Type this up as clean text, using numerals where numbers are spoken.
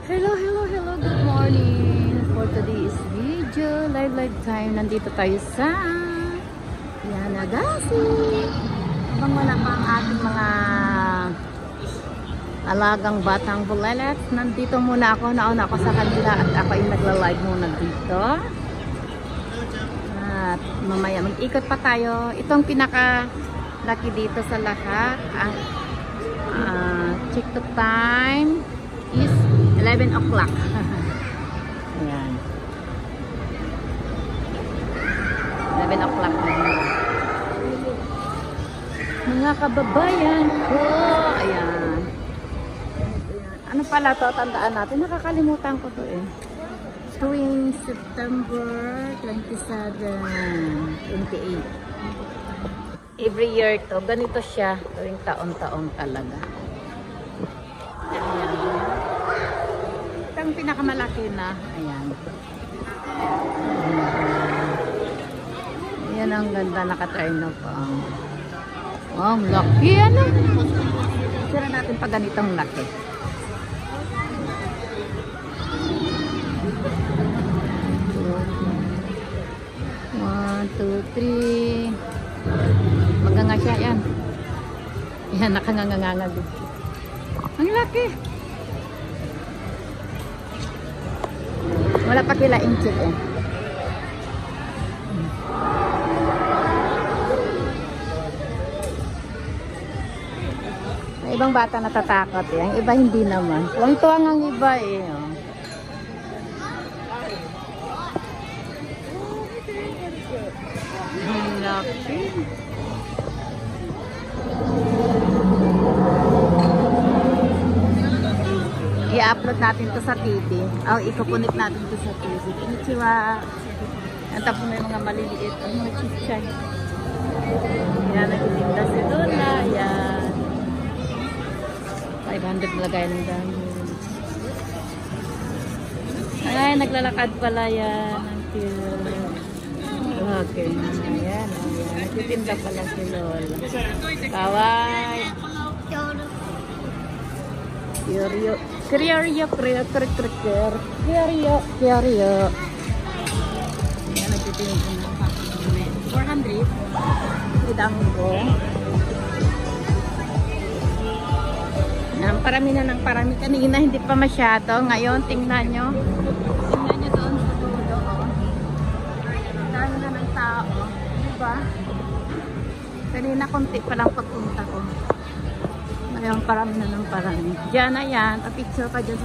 Hello, good morning. For today's video, live time, nandito tayo sa Yanagasi. Habang wala pa ang ating mga alagang batang bulelet, nandito muna ako, nauna ako sa kanila at ako ay nagla-live muna dito. At mamaya mag-ikot pa tayo. Itong pinaka-laki dito sa lahat, ang check to time is 11 o'clock. Ayan. 11 o'clock na yun. Mga kababayan ko. Ayan. Ano pala to? Tandaan natin. Nakakalimutan ko to eh. Tuwing September 27, 28. Every year to. Ganito siya. Tuwing taon-taon talaga. Ayan. Ang pinakamalaki na. Ayan. Ayan ang ganda. Naka-try na pa. Wow, laki. Ano? Sira natin pa ganitong laki. One, two, three. Maganga siya. Yan. Yan, nakanganganganga din. Ang laki. Wala pa kila inchik eh. May ibang bata natatakot eh. Ang iba hindi naman. Tuwang-tuwang ang iba eh. Oh. Ang laki. I-upload natin to sa TV. O, ikupunit natin to sa TV. Konnichiwa. Yan, tapos may mga maliliit. Ang mga chichay. Yan, nagtitinda si Lola. Yan. 500 lagay ng dami. Ay, naglalakad pala yan. Ang cute. Okay. Ayan. Nagtitinda pala si Lola. Kawai. Kyoryo. Kyoryo. Yan, nagtitinda na. 400. Idang ko. Yan, parami na ng parami. Kanina hindi pa masyado. Ngayon, tingnan nyo. Tingnan nyo doon sa dulo. Dahil na ng tao. Diba? Kanina konti pa lang pagpunta ko. Ngayon, parami na ng parami. Diyan na yan. Pa-picture ka dyan sa